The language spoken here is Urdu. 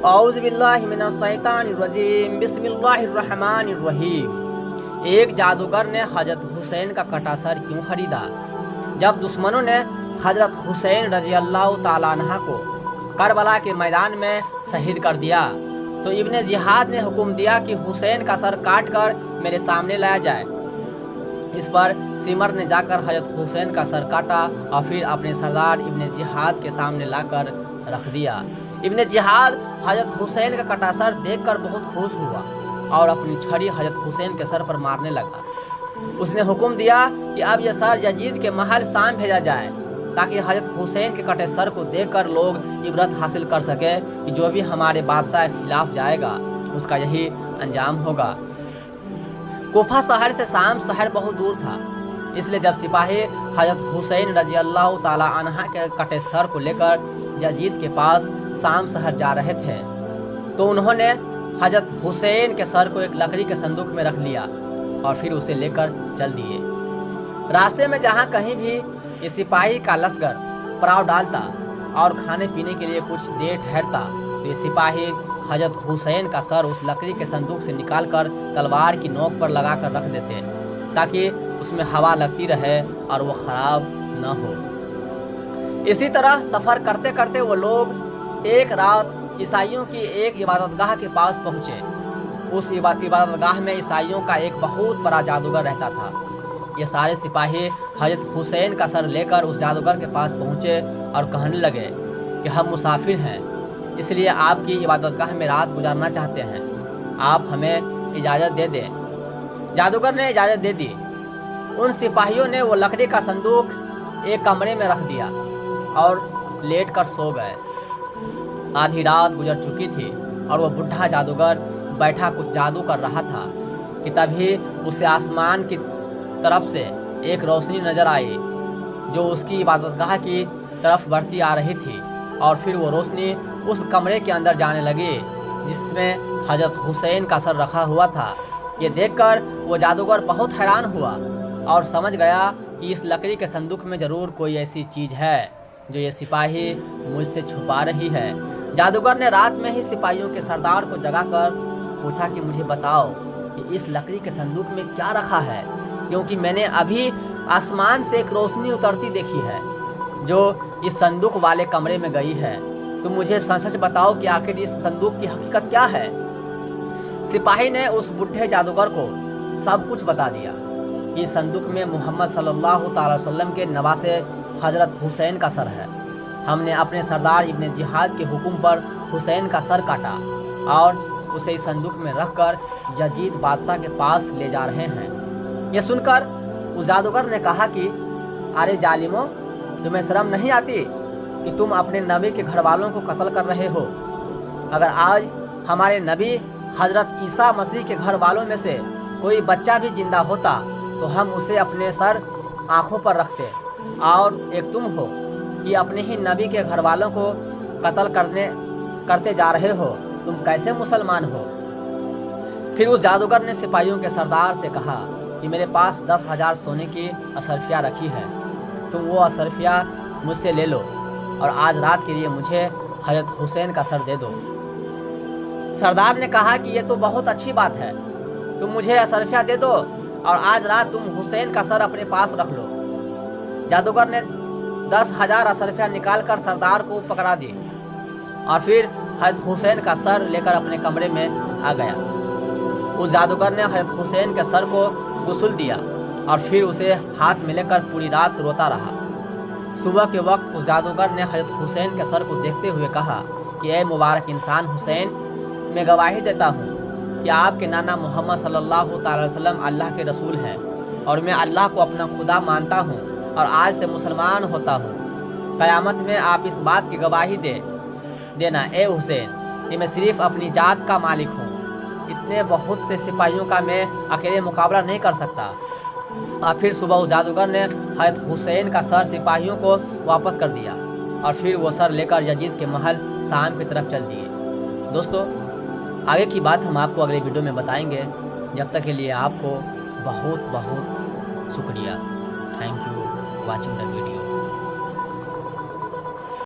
اعوذ باللہ من الشیطان الرجیم بسم اللہ الرحمن الرحیم۔ ایک جادوگر نے حضرت حسین کا کٹا سر کیوں خریدا؟ جب دشمنوں نے حضرت حسین رضی اللہ تعالیٰ عنہ کو کربلا کے میدان میں شہید کر دیا تو ابن جہاد نے حکم دیا کہ حسین کا سر کاٹ کر میرے سامنے لایا جائے۔ اس پر سمر نے جا کر حضرت حسین کا سر کاٹا اور پھر اپنے سردار ابن جہاد کے سامنے لا کر رکھ دیا۔ ابن جہاد حضرت حسین کا کٹا سر دیکھ کر بہت خوش ہوا اور اپنی چھڑی حضرت حسین کے سر پر مارنے لگا۔ اس نے حکم دیا کہ اب یہ سر یزید کے محل شام بھیجا جائے تاکہ حضرت حسین کے کٹے سر کو دیکھ کر لوگ عبرت حاصل کر سکے کہ جو بھی ہمارے بادشاہ کے خلاف جائے گا اس کا یہی انجام ہوگا۔ کوفہ شہر سے شام شہر بہت دور تھا، اس لیے جب سپاہی حضرت حسین رضی اللہ تعالیٰ عنہ کے کٹے سر کو لے کر یزید کے پاس شام شہر جا رہے تھے تو انہوں نے حضرت حسین کے سر کو ایک لکڑی کے صندوق میں رکھ لیا اور پھر اسے لے کر چل دیے۔ راستے میں جہاں کہیں بھی یہ سپاہی کا لشکر پڑاؤ ڈالتا اور کھانے پینے کے لیے کچھ دیر ٹھہرتا تو یہ سپاہی حضرت حسین کا سر اس لکڑی کے صندوق سے نکال کر تلوار کی نوک پر لگا کر رکھ دیتے تاکہ اس میں ہوا لگتی رہے اور وہ خراب نہ ہو۔ اسی طرح سفر کرتے کرتے وہ لوگ ایک رات عیسائیوں کی ایک عبادت گاہ کے پاس پہنچے۔ اس عبادت گاہ میں عیسائیوں کا ایک بہت بڑا جادوگر رہتا تھا۔ یہ سارے سپاہی حضرت حسین کا سر لے کر اس جادوگر کے پاس پہنچے اور کہنے لگے کہ ہم مسافر ہیں، اس لیے آپ کی عبادت گاہ میں رات گزارنا چاہتے ہیں، آپ ہمیں اجازت دے دیں۔ جادوگر نے اجازت دے دی۔ ان سپاہیوں نے وہ لکڑی کا صندوق ایک کمرے میں رکھ دیا اور لیٹ کر سو گئے۔ آدھی رات گزر چکی تھی اور وہ بڈھا جادوگر بیٹھا کچھ جادو کر رہا تھا کہ تبھی اسے آسمان کی طرف سے ایک روشنی نظر آئی جو اس کی عبادت گاہ کی طرف بڑھتی آ رہی تھی، اور پھر وہ روشنی اس کمرے کے اندر جانے لگی جس میں حضرت حسین کا سر رکھا ہوا تھا۔ یہ دیکھ کر وہ جادوگر بہت حیران ہوا اور سمجھ گیا کہ اس لکڑی کے صندوق میں ضرور کوئی ایسی چیز ہے جو یہ سپاہی مجھ سے چھپا رہی ہے۔ جادوگر نے رات میں ہی سپاہیوں کے سردار کو جگا کر پوچھا کہ مجھے بتاؤ کہ اس لکڑی کے صندوق میں کیا رکھا ہے، کیونکہ میں نے ابھی آسمان سے ایک روشنی اترتی دیکھی ہے جو اس صندوق والے کمرے میں گئی ہے۔ تم مجھے سچ بتاؤ کہ آخر اس صندوق کی حقیقت کیا ہے۔ سپاہی نے اس بڈھے جادوگر کو سب کچھ بتا دیا کہ اس صندوق میں محمد صلی اللہ تعالی وسلم کے نواسے حضرت حسین کا سر ہے۔ ہم نے اپنے سردار ابن جہاد کے حکم پر حسین کا سر کاٹا اور اسے اس صندوق میں رکھ کر یزید بادشاہ کے پاس لے جا رہے ہیں۔ یہ سن کر اس جادوگر نے کہا کہ ارے ظالموں، تمہیں شرم نہیں آتی کہ تم اپنے نبی کے گھر والوں کو قتل کر رہے ہو؟ اگر آج ہمارے نبی حضرت عیسیٰ مسیح کے گھر والوں میں سے کوئی بچہ بھی زندہ ہوتا تو ہم اسے اپنے سر آنکھوں پر رکھتے، اور ایک تم ہو کہ اپنے ہی نبی کے گھر والوں کو قتل کرتے جا رہے ہو، تم کیسے مسلمان ہو؟ پھر اس جادوگر نے سپاہیوں کے سردار سے کہا کہ میرے پاس 10,000 سونے کی اشرفیہ رکھی ہے، تم وہ اشرفیہ مجھ سے لے لو اور آج رات کے لیے مجھے حضرت حسین کا سر دے دو۔ سردار نے کہا کہ یہ تو بہت اچھی بات ہے، تم مجھے اشرفیہ دے دو اور آج رات تم حسین کا سر اپنے پاس رکھ لو۔ جادوگر نے 10,000 اشرفیہ نکال کر سردار کو پکڑا دی اور پھر حضرت حسین کا سر لے کر اپنے کمرے میں آ گیا۔ اس جادوگر نے حضرت حسین کے سر کو غسل دیا اور پھر اسے ہاتھ میں لے کر پوری رات روتا رہا۔ صبح کے وقت اس جادوگر نے حضرت حسین کے سر کو دیکھتے ہوئے کہا کہ اے مبارک انسان حسین، میں گواہی دیتا ہوں کہ آپ کے نانا محمد صلی اللہ تعالی وسلم اللہ کے رسول ہیں، اور میں اللہ کو اپنا خدا مانتا ہوں اور آج سے مسلمان ہوتا ہوں۔ قیامت میں آپ اس بات کی گواہی دینا اے حسین کہ میں صرف اپنی ذات کا مالک ہوں، اتنے بہت سے سپاہیوں کا میں اکیلے مقابلہ نہیں کر سکتا۔ اور پھر صبح اس جادوگر نے حضرت حسین کا سر سپاہیوں کو واپس کر دیا اور پھر وہ سر لے کر یزید کے محل شام کی طرف چل دیے۔ دوستو، آگے کی بات ہم آپ کو اگلے ویڈیو میں بتائیں گے۔ جب تک کے لیے آپ کو بہت بہت شکریہ۔ Thank you watching the video.